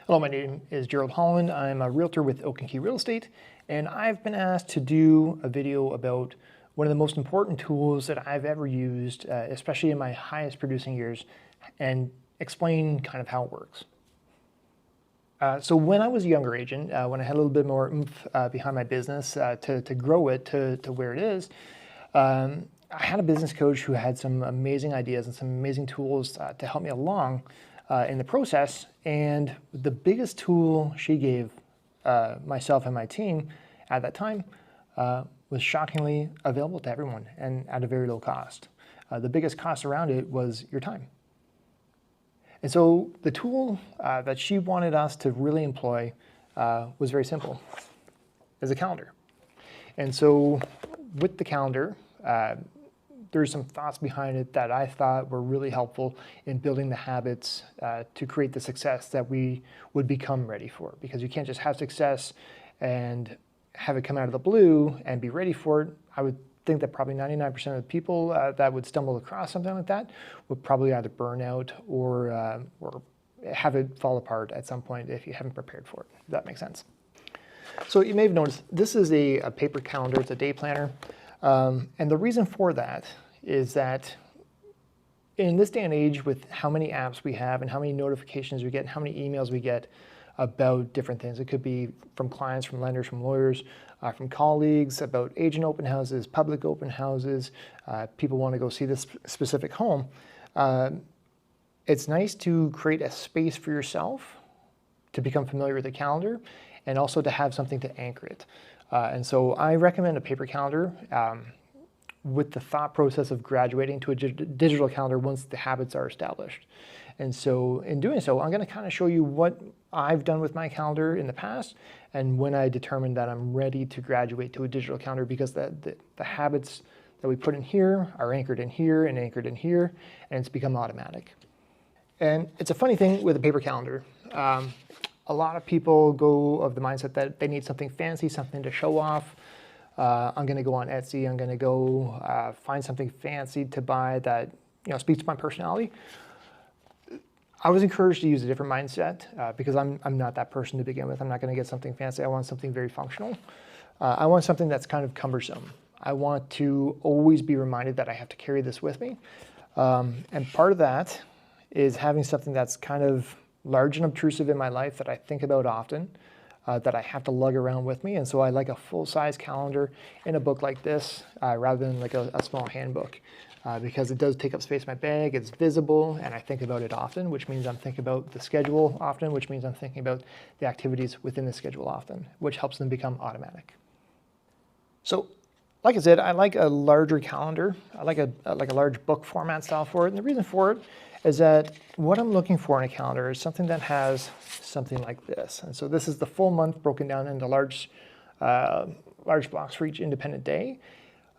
Hello, my name is Gerald Holland. I'm a realtor with Oak and Key Real Estate, and I've been asked to do a video about one of the most important tools that I've ever used, especially in my highest producing years, and explain kind of how it works. So when I was a younger agent, when I had a little bit more oomph behind my business to grow it to where it is, I had a business coach who had some amazing ideas and some amazing tools to help me along in the process. And the biggest tool she gave myself and my team at that time was shockingly available to everyone and at a very low cost. The biggest cost around it was your time. And so the tool that she wanted us to really employ was very simple, as a calendar. And so with the calendar, there's some thoughts behind it that I thought were really helpful in building the habits to create the success that we would become ready for. Because you can't just have success and have it come out of the blue and be ready for it. I would think that probably 99% of the people that would stumble across something like that would probably either burn out or have it fall apart at some point if you haven't prepared for it. If that makes sense. So you may have noticed this is a paper calendar. It's a day planner. And the reason for that is that in this day and age, with how many apps we have and how many notifications we get and how many emails we get about different things, it could be from clients, from lenders, from lawyers, from colleagues, about agent open houses, public open houses, people want to go see this specific home. It's nice to create a space for yourself to become familiar with the calendar and also to have something to anchor it. And so I recommend a paper calendar with the thought process of graduating to a digital calendar once the habits are established. And so in doing so, I'm going to kind of show you what I've done with my calendar in the past and when I determined that I'm ready to graduate to a digital calendar, because the habits that we put in here are anchored in here and anchored in here, and it's become automatic. And it's a funny thing with a paper calendar. A lot of people go of the mindset that they need something fancy, something to show off. I'm going to go on Etsy. I'm going to go find something fancy to buy that speaks to my personality. I was encouraged to use a different mindset because I'm not that person to begin with. I'm not going to get something fancy. I want something very functional. I want something that's kind of cumbersome. I want to always be reminded that I have to carry this with me. And part of that is having something that's kind of large and obtrusive in my life that I think about often, that I have to lug around with me. And so I like a full-size calendar in a book like this rather than like a small handbook because it does take up space in my bag, it's visible, and I think about it often, which means I'm thinking about the schedule often, which means I'm thinking about the activities within the schedule often, which helps them become automatic. So like I said, I like a larger calendar. I like a large book format style for it. And the reason for it is that what I'm looking for in a calendar is something that has something like this. And so this is the full month broken down into large blocks for each independent day.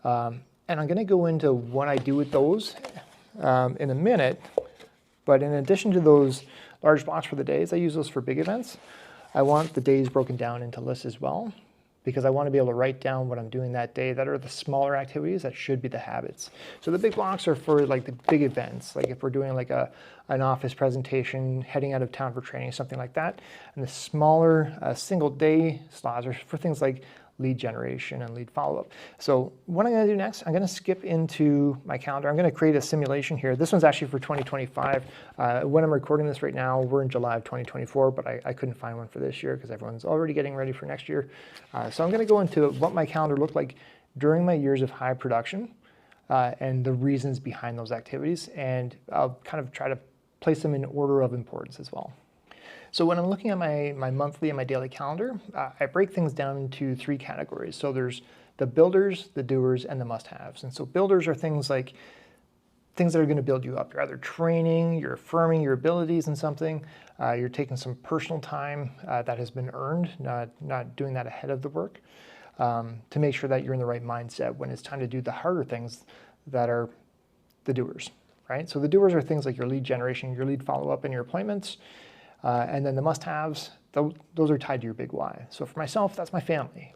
And I'm going to go into what I do with those in a minute. But in addition to those large blocks for the days, I use those for big events. I want the days broken down into lists as well, because I want to be able to write down what I'm doing that day that are the smaller activities that should be the habits. So the big blocks are for like the big events, like if we're doing like an office presentation, heading out of town for training, something like that. And the smaller single day slots are for things like lead generation and lead follow-up. So what I'm going to do next, I'm going to skip into my calendar. I'm going to create a simulation here. This one's actually for 2025. When I'm recording this right now, we're in July of 2024, but I couldn't find one for this year because everyone's already getting ready for next year. So I'm going to go into what my calendar looked like during my years of high production and the reasons behind those activities. And I'll kind of try to place them in order of importance as well. So when I'm looking at my monthly and my daily calendar, I break things down into three categories. So there's the builders, the doers, and the must-haves. And so builders are things like things that are going to build you up. You're either training, you're affirming your abilities in something, you're taking some personal time that has been earned, not doing that ahead of the work, to make sure that you're in the right mindset when it's time to do the harder things that are the doers, right? So the doers are things like your lead generation, your lead follow-up, and your appointments. And then the must-haves, those are tied to your big why. So for myself, that's my family.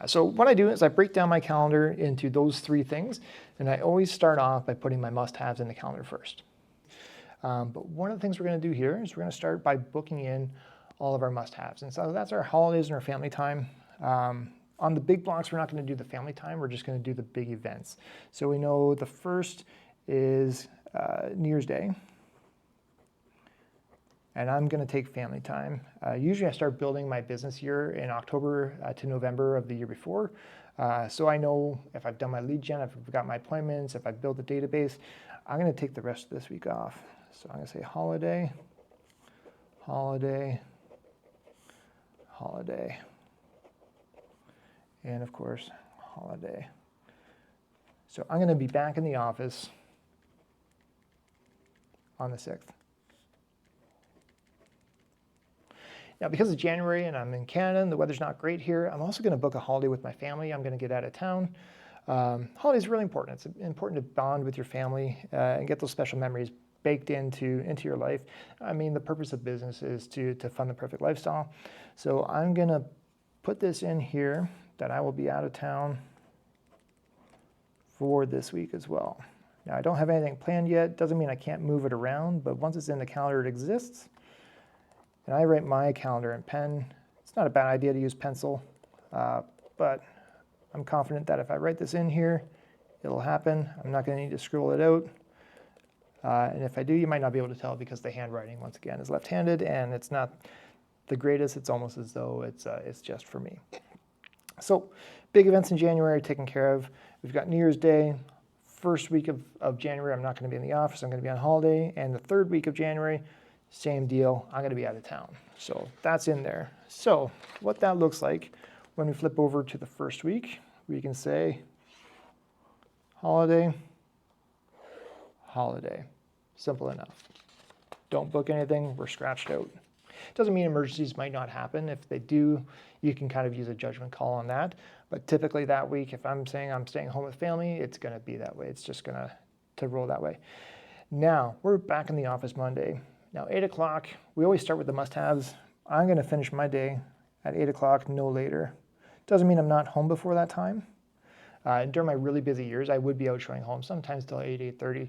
So what I do is I break down my calendar into those three things, and I always start off by putting my must-haves in the calendar first. But one of the things we're going to do here is we're going to start by booking in all of our must-haves. And so that's our holidays and our family time. On the big blocks, we're not going to do the family time. We're just going to do the big events. So we know the first is New Year's Day. And I'm going to take family time. Usually I start building my business year in October to November of the year before. So I know if I've done my lead gen, if I've got my appointments, if I build a database, I'm going to take the rest of this week off. So I'm going to say holiday, holiday, holiday, and of course, holiday. So I'm going to be back in the office on the 6th. Now, because it's January and I'm in Canada and the weather's not great here, I'm also going to book a holiday with my family. I'm going to get out of town. Holidays are really important. It's important to bond with your family and get those special memories baked into your life. I mean, the purpose of business is to fund the perfect lifestyle. So I'm going to put this in here that I will be out of town for this week as well. Now, I don't have anything planned yet. Doesn't mean I can't move it around, but once it's in the calendar, it exists. And I write my calendar in pen. It's not a bad idea to use pencil, but I'm confident that if I write this in here, it'll happen. I'm not going to need to scroll it out. And if I do, you might not be able to tell because the handwriting, once again, is left-handed and it's not the greatest. It's almost as though it's just for me. So big events in January taken care of. We've got New Year's Day. First week of January, I'm not going to be in the office. I'm going to be on holiday. And the third week of January, same deal, I'm going to be out of town. So that's in there. So what that looks like when we flip over to the first week, we can say holiday, holiday. Simple enough. Don't book anything, we're scratched out. Doesn't mean emergencies might not happen. If they do, you can kind of use a judgment call on that. But typically that week, if I'm saying I'm staying home with family, it's going to be that way. It's just going to roll that way. Now, we're back in the office Monday. Now, 8 o'clock, we always start with the must-haves. I'm going to finish my day at 8 o'clock, no later. Doesn't mean I'm not home before that time. During my really busy years, I would be out showing homes, sometimes till 8, 8:30,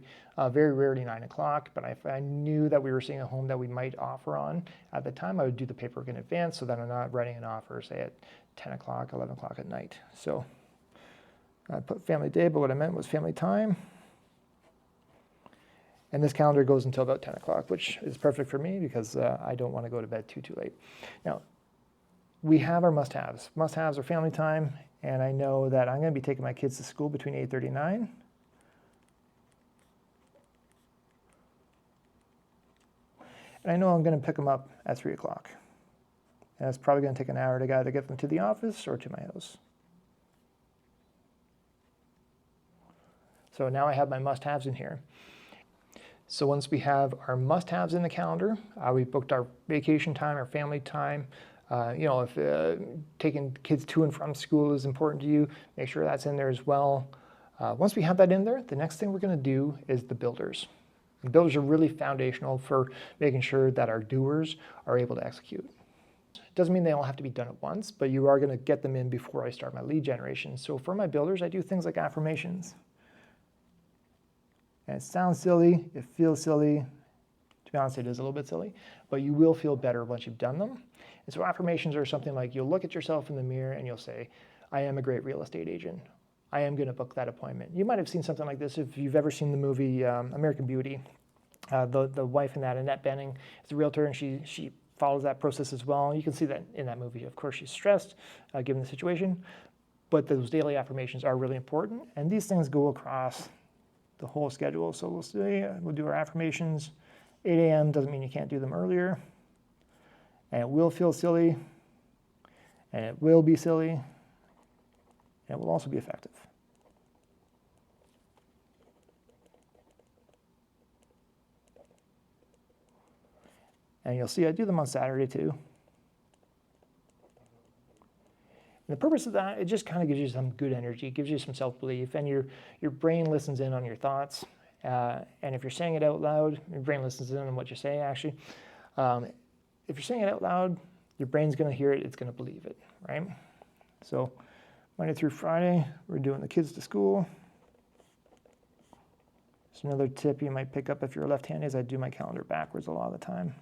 very rarely 9 o'clock. But if I knew that we were seeing a home that we might offer on at the time, I would do the paperwork in advance so that I'm not writing an offer, say, at 10 o'clock, 11 o'clock at night. So I put family day, but what I meant was family time. And this calendar goes until about 10 o'clock, which is perfect for me because I don't want to go to bed too late. Now, we have our must-haves. Must-haves are family time, and I know that I'm going to be taking my kids to school between 8:30 and 9. And I know I'm going to pick them up at 3 o'clock. And it's probably going to take an hour to either get them to the office or to my house. So now I have my must-haves in here. So once we have our must-haves in the calendar, we booked our vacation time, our family time. If taking kids to and from school is important to you, make sure that's in there as well. Once we have that in there, the next thing we're going to do is the builders. The builders are really foundational for making sure that our doers are able to execute. It doesn't mean they all have to be done at once, but you are going to get them in before I start my lead generation. So for my builders, I do things like affirmations. And it sounds silly, it feels silly. To be honest, it is a little bit silly, but you will feel better once you've done them. And so affirmations are something like you'll look at yourself in the mirror and you'll say, I am a great real estate agent. I am going to book that appointment. You might have seen something like this if you've ever seen the movie American Beauty. The wife in that, Annette Bening, is a realtor, and she follows that process as well. You can see that in that movie. Of course, she's stressed given the situation, but those daily affirmations are really important, and these things go across the whole schedule. So we'll do our affirmations. 8 a.m. doesn't mean you can't do them earlier. And it will feel silly, and it will be silly, and it will also be effective. And you'll see I do them on Saturday too. And the purpose of that, it just kind of gives you some good energy, gives you some self-belief, and your brain listens in on your thoughts. And if you're saying it out loud, your brain listens in on what you say, actually. If you're saying it out loud, your brain's going to hear it, it's going to believe it, right? So Monday through Friday, we're doing the kids to school. Just another tip you might pick up if you're left-handed is I do my calendar backwards a lot of the time.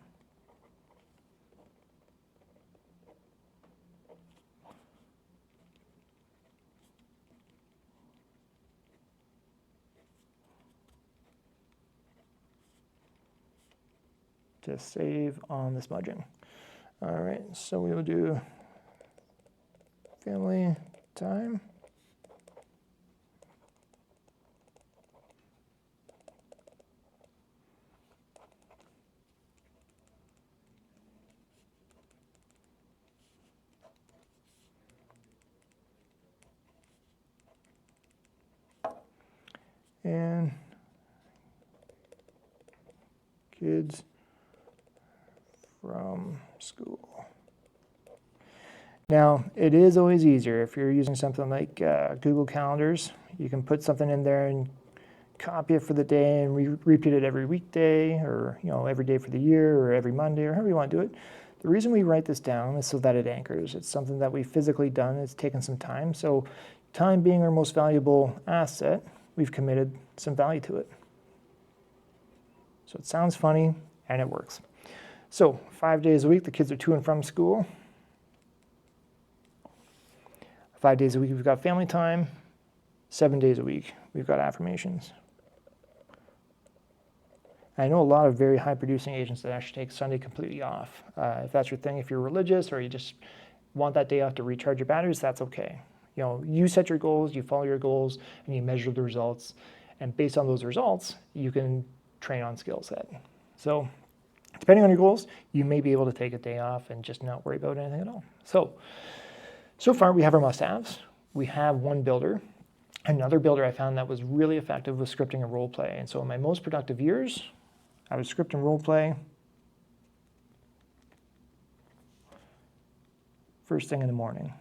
to save on the smudging. All right, so we will do family time. And kids from school. Now, it is always easier if you're using something like Google Calendars. You can put something in there and copy it for the day and repeat it every weekday, or every day for the year, or every Monday, or however you want to do it. The reason we write this down is so that it anchors. It's something that we've physically done. It's taken some time. So time being our most valuable asset, we've committed some value to it. So it sounds funny, and it works. So 5 days a week, the kids are to and from school. 5 days a week, we've got family time. 7 days a week, we've got affirmations. I know a lot of very high producing agents that actually take Sunday completely off. If that's your thing, if you're religious or you just want that day off to recharge your batteries, that's okay. You set your goals, you follow your goals, and you measure the results. And based on those results, you can train on skill set. So depending on your goals, you may be able to take a day off and just not worry about anything at all. So far we have our must-haves. We have one builder. Another builder I found that was really effective was scripting and role play. And so in my most productive years, I would script and role play first thing in the morning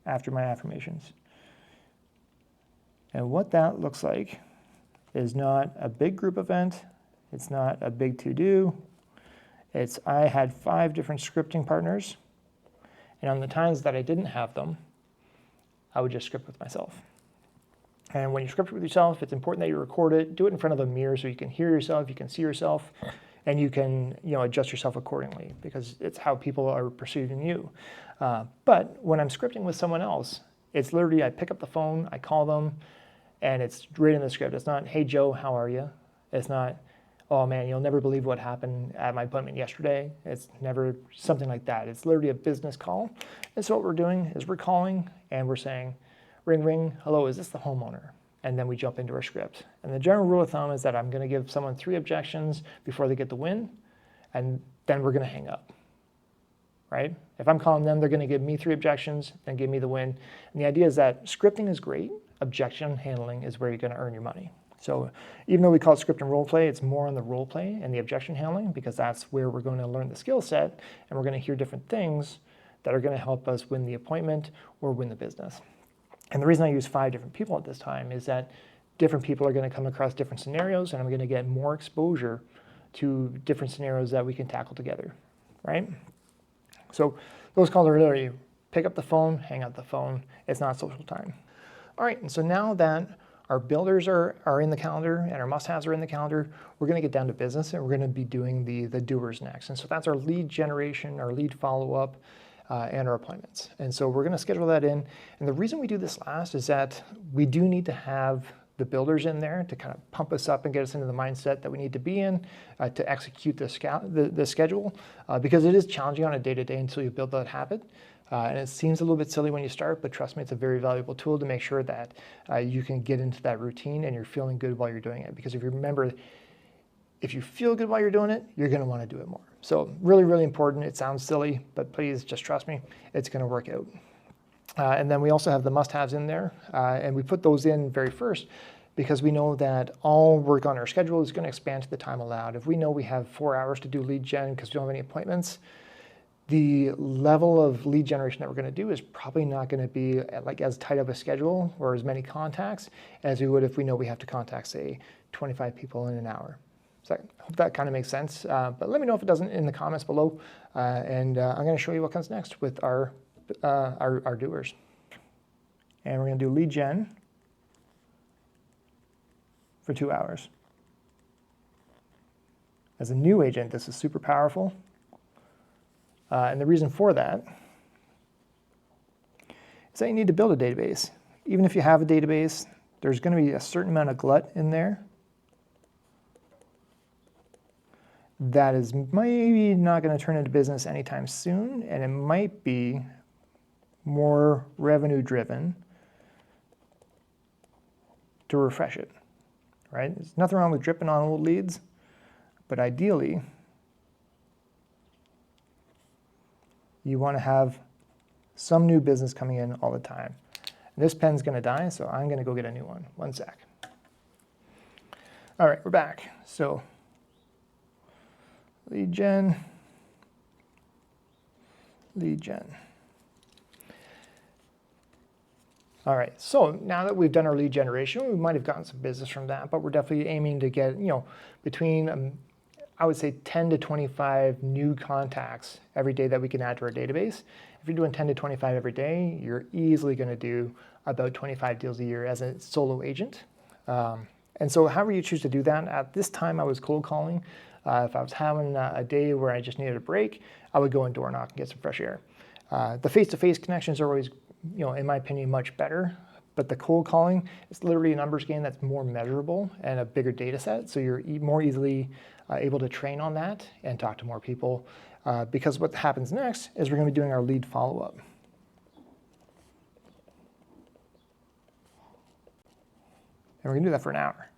after my affirmations. And what that looks like is not a big group event. It's not a big to-do. I had 5 different scripting partners. And on the times that I didn't have them, I would just script with myself. And when you script with yourself, it's important that you record it. Do it in front of a mirror so you can hear yourself, you can see yourself, and you can adjust yourself accordingly, because it's how people are perceiving you. But when I'm scripting with someone else, it's literally I pick up the phone, I call them, and it's right in the script. It's not, hey Joe, how are you? It's not, oh man, you'll never believe what happened at my appointment yesterday. It's never something like that. It's literally a business call. And so what we're doing is we're calling and we're saying, ring, ring, hello, is this the homeowner? And then we jump into our script. And the general rule of thumb is that I'm going to give someone 3 objections before they get the win, and then we're going to hang up, right? If I'm calling them, they're going to give me 3 objections, then give me the win. And the idea is that scripting is great. Objection handling is where you're going to earn your money. So even though we call it script and role play, it's more on the role play and the objection handling, because that's where we're going to learn the skill set, and we're going to hear different things that are going to help us win the appointment or win the business. And the reason I use 5 different people at this time is that different people are going to come across different scenarios, and I'm going to get more exposure to different scenarios that we can tackle together, right? So those calls are literally pick up the phone, hang up the phone. It's not social time. All right, and so now that our builders are in the calendar and our must-haves are in the calendar, we're going to get down to business, and we're going to be doing the doers next. And so that's our lead generation, our lead follow-up, and our appointments. And so we're going to schedule that in. And the reason we do this last is that we do need to have the builders in there to kind of pump us up and get us into the mindset that we need to be in to execute the schedule, because it is challenging on a day-to-day until you build that habit. And it seems a little bit silly when you start, but trust me, it's a very valuable tool to make sure that you can get into that routine and you're feeling good while you're doing it. Because if you remember, if you feel good while you're doing it, you're going to want to do it more. So really, really important. It sounds silly, but please just trust me, it's going to work out. And then we also have the must-haves in there, and we put those in very first because we know that all work on our schedule is going to expand to the time allowed. If we know we have 4 hours to do lead gen because we don't have any appointments, the level of lead generation that we're going to do is probably not going to be like as tight of a schedule or as many contacts as we would if we know we have to contact, say, 25 people in an hour. So I hope that kind of makes sense. But let me know if it doesn't in the comments below. And I'm going to show you what comes next with our doers. And we're going to do lead gen for 2 hours. As a new agent, this is super powerful. And the reason for that is that you need to build a database. Even if you have a database, there's going to be a certain amount of glut in there. that is maybe not going to turn into business anytime soon, and it might be more revenue driven to refresh it, right? There's nothing wrong with dripping on old leads, but ideally, you want to have some new business coming in all the time. And this pen's going to die, so I'm going to go get a new one. One sec. All right, we're back. So lead gen. All right, so now that we've done our lead generation, we might have gotten some business from that, but we're definitely aiming to get, between, I would say 10 to 25 new contacts every day that we can add to our database. If you're doing 10 to 25 every day, you're easily going to do about 25 deals a year as a solo agent. And so however you choose to do that, at this time I was cold calling. If I was having a day where I just needed a break, I would go and door knock and get some fresh air. The face-to-face connections are always, in my opinion, much better. But the cold calling is literally a numbers game that's more measurable and a bigger data set. So you're more easily able to train on that and talk to more people. Because what happens next is we're going to be doing our lead follow-up. And we're going to do that for an hour.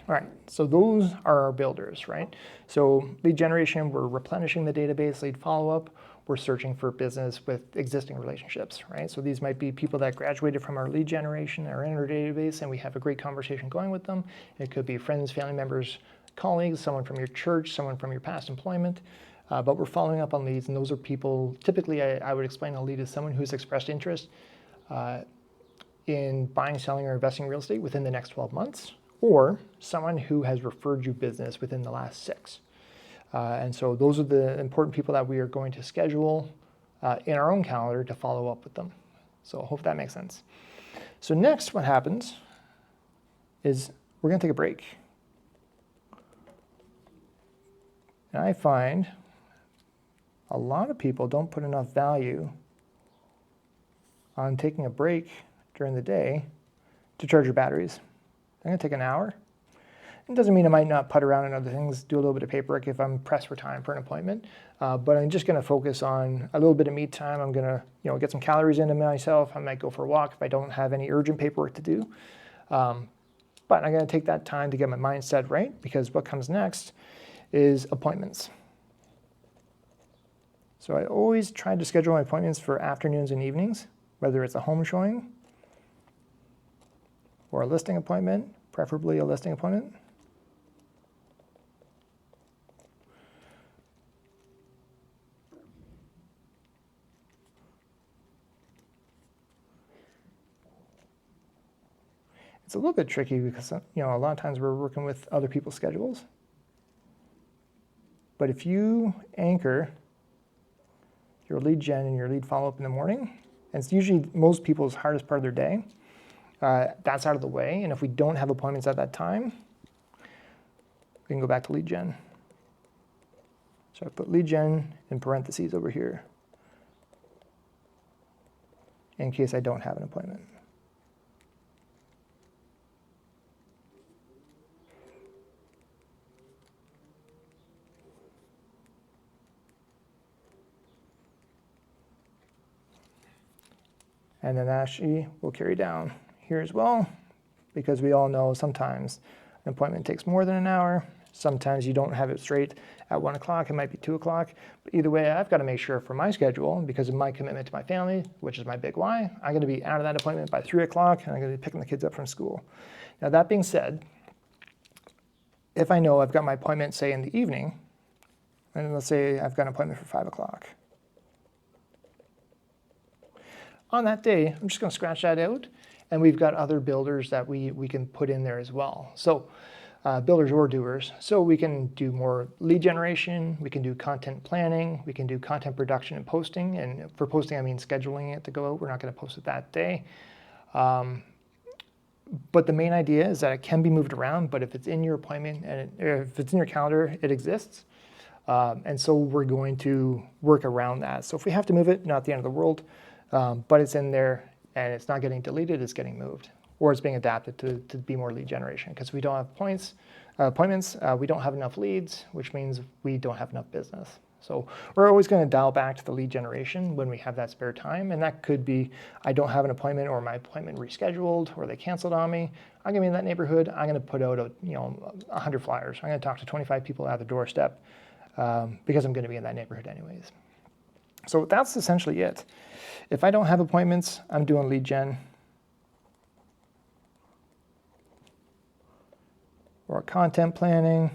All right, so those are our builders, right? So lead generation, we're replenishing the database. Lead follow-up, we're searching for business with existing relationships, right? So these might be people that graduated from our lead generation, are in our database, and we have a great conversation going with them. It could be friends, family members, colleagues, someone from your church, someone from your past employment. But we're following up on leads, and those are people, typically I would explain a lead as someone who's expressed interest in buying, selling, or investing in real estate within the next 12 months. Or someone who has referred you business within the last 6. And so those are the important people that we are going to schedule in our own calendar to follow up with them. So I hope that makes sense. So next what happens is we're going to take a break. And I find a lot of people don't put enough value on taking a break during the day to charge your batteries. I'm going to take an hour. It doesn't mean I might not putt around on other things, do a little bit of paperwork if I'm pressed for time for an appointment, but I'm just going to focus on a little bit of me time. I'm going to, get some calories into myself. I might go for a walk if I don't have any urgent paperwork to do. But I'm going to take that time to get my mindset right, because what comes next is appointments. So I always try to schedule my appointments for afternoons and evenings, whether it's a home showing or a listing appointment, preferably a listing appointment. It's a little bit tricky because, a lot of times we're working with other people's schedules. But if you anchor your lead gen and your lead follow-up in the morning, and it's usually most people's hardest part of their day, that's out of the way. And if we don't have appointments at that time, we can go back to lead gen. So I put lead gen in parentheses over here in case I don't have an appointment. And then actually we'll carry down here as well, because we all know sometimes an appointment takes more than an hour. Sometimes you don't have it straight at 1 o'clock, it might be 2 o'clock. But either way, I've got to make sure for my schedule, because of my commitment to my family, which is my big why, I'm going to be out of that appointment by 3 o'clock, and I'm going to be picking the kids up from school. Now that being said, if I know I've got my appointment, say in the evening, and let's say I've got an appointment for 5 o'clock. On that day, I'm just going to scratch that out, and we've got other builders that we can put in there as well. So builders or doers. So we can do more lead generation, we can do content planning, we can do content production and posting. And for posting, I mean scheduling it to go out. We're not going to post it that day. But the main idea is that it can be moved around, but if it's in your appointment and if it's in your calendar, it exists. And so we're going to work around that. So if we have to move it, not the end of the world, but it's in there and it's not getting deleted, it's getting moved. Or it's being adapted to be more lead generation because we don't have appointments, we don't have enough leads, which means we don't have enough business. So we're always going to dial back to the lead generation when we have that spare time. And that could be, I don't have an appointment or my appointment rescheduled or they canceled on me. I'm going to be in that neighborhood. I'm going to put out 100 flyers. I'm going to talk to 25 people at the doorstep because I'm going to be in that neighborhood anyways. So that's essentially it. If I don't have appointments, I'm doing lead gen. Or content planning,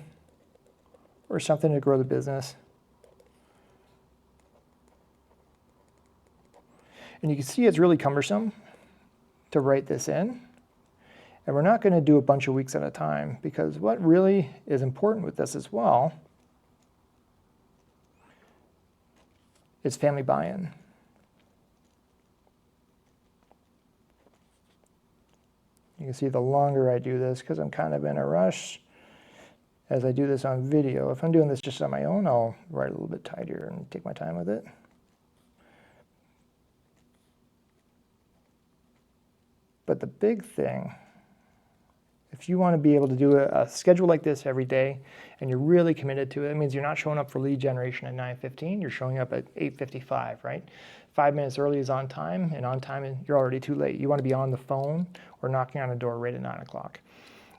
or something to grow the business. And you can see it's really cumbersome to write this in. And we're not going to do a bunch of weeks at a time because what really is important with this as well is family buy-in. You can see the longer I do this, because I'm kind of in a rush as I do this on video. If I'm doing this just on my own, I'll write a little bit tighter and take my time with it. But the big thing, if you want to be able to do a schedule like this every day and you're really committed to it, it means you're not showing up for lead generation at 9:15, you're showing up at 8:55, right? 5 minutes early is on time, and on time you're already too late. You want to be on the phone or knocking on a door right at 9 o'clock.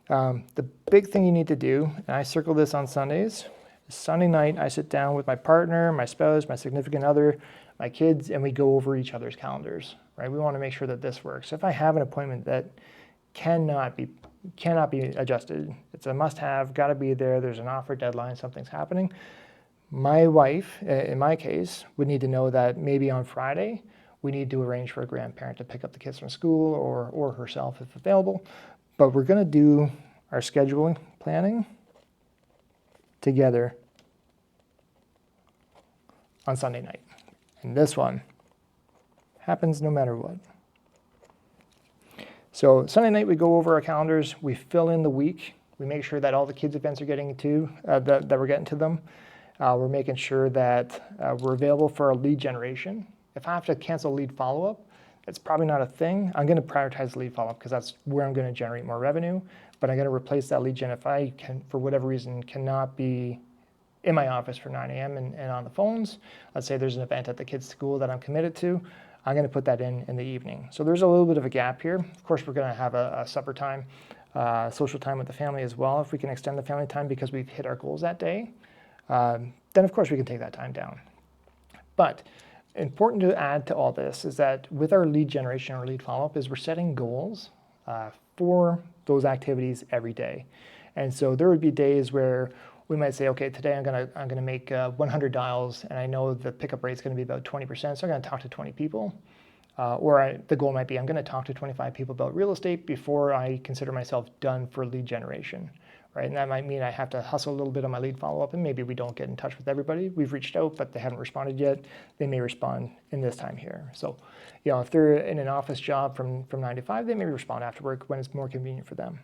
The big thing you need to do, and I circle this on Sundays, Sunday night I sit down with my partner, my spouse, my significant other, my kids, and we go over each other's calendars, right? We want to make sure that this works. If I have an appointment that cannot be adjusted, it's a must-have, got to be there, there's an offer deadline, something's happening, my wife, in my case, would need to know that maybe on Friday we need to arrange for a grandparent to pick up the kids from school or herself if available. But we're going to do our scheduling planning together on Sunday night. And this one happens no matter what. So Sunday night we go over our calendars, we fill in the week, we make sure that all the kids' events are getting to, that we're getting to them. We're making sure that we're available for our lead generation. If I have to cancel lead follow-up, it's probably not a thing. I'm going to prioritize lead follow-up because that's where I'm going to generate more revenue, but I'm going to replace that lead gen if I can, for whatever reason, cannot be in my office for 9 a.m. and on the phones. Let's say there's an event at the kids' school that I'm committed to. I'm going to put that in the evening. So there's a little bit of a gap here. Of course, we're going to have a supper time, social time with the family as well. If we can extend the family time because we've hit our goals that day, then of course we can take that time down. But important to add to all this is that with our lead generation or lead follow-up is we're setting goals for those activities every day. And so there would be days where we might say, okay, today I'm gonna make 100 dials, and I know the pickup rate is going to be about 20%, so I'm going to talk to 20 people. The goal might be I'm going to talk to 25 people about real estate before I consider myself done for lead generation, right? And that might mean I have to hustle a little bit on my lead follow-up, and maybe we don't get in touch with everybody. We've reached out, but they haven't responded yet. They may respond in this time here. So, if they're in an office job from 9 to 5, they may respond after work when it's more convenient for them.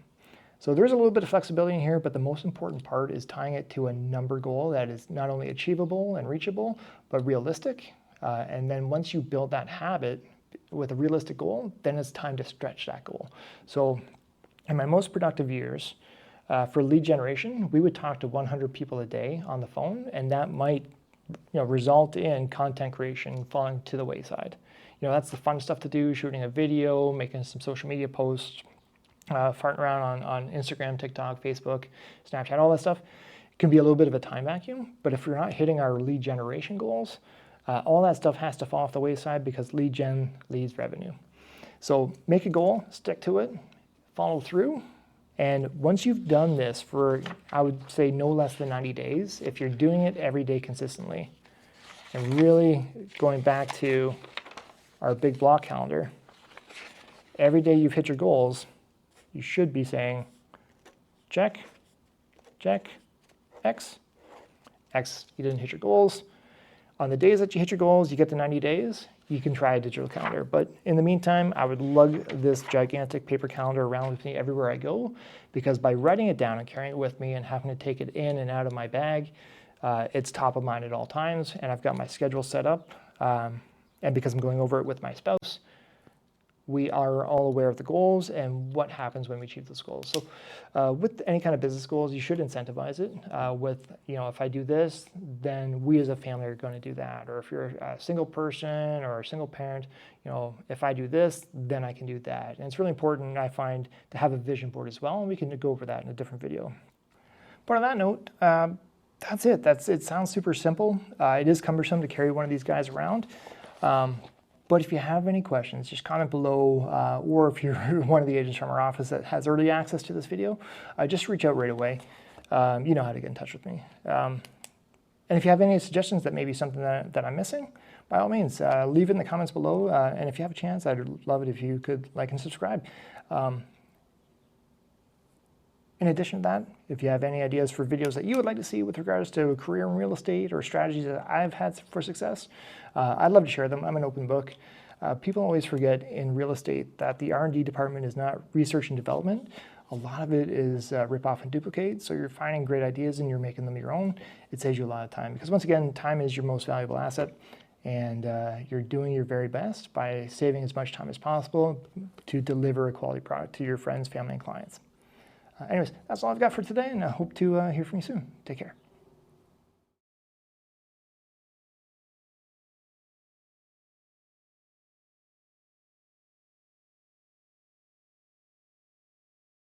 So there's a little bit of flexibility in here, but the most important part is tying it to a number goal that is not only achievable and reachable, but realistic. And then once you build that habit with a realistic goal, then it's time to stretch that goal. So in my most productive years, for lead generation, we would talk to 100 people a day on the phone, and that might result in content creation falling to the wayside. That's the fun stuff to do, shooting a video, making some social media posts, farting around on Instagram, TikTok, Facebook, Snapchat, all that stuff. It can be a little bit of a time vacuum, but if we're not hitting our lead generation goals, all that stuff has to fall off the wayside because lead gen leads revenue. So make a goal, stick to it, follow through, and once you've done this for, I would say, no less than 90 days, if you're doing it every day consistently, and really going back to our big block calendar, every day you've hit your goals, you should be saying, check, check, X, X, you didn't hit your goals. On the days that you hit your goals, you get the 90 days, you can try a digital calendar. But in the meantime, I would lug this gigantic paper calendar around with me everywhere I go, because by writing it down and carrying it with me and having to take it in and out of my bag, it's top of mind at all times, and I've got my schedule set up. And because I'm going over it with my spouse, we are all aware of the goals and what happens when we achieve those goals. So with any kind of business goals, you should incentivize it with, if I do this, then we as a family are going to do that. Or if you're a single person or a single parent, if I do this, then I can do that. And it's really important, I find, to have a vision board as well, and we can go over that in a different video. But on that note, that's it. It sounds super simple. It is cumbersome to carry one of these guys around. But if you have any questions, just comment below, or if you're one of the agents from our office that has early access to this video, just reach out right away. You know how to get in touch with me. And if you have any suggestions that may be something that I'm missing, by all means, leave it in the comments below. And if you have a chance, I'd love it if you could like and subscribe. In addition to that, if you have any ideas for videos that you would like to see with regards to a career in real estate or strategies that I've had for success, I'd love to share them. I'm an open book. People always forget in real estate that the R&D department is not research and development. A lot of it is rip off and duplicate. So you're finding great ideas and you're making them your own. It saves you a lot of time, because once again, time is your most valuable asset, and you're doing your very best by saving as much time as possible to deliver a quality product to your friends, family, and clients. Anyways, that's all I've got for today, and I hope to hear from you soon. Take care.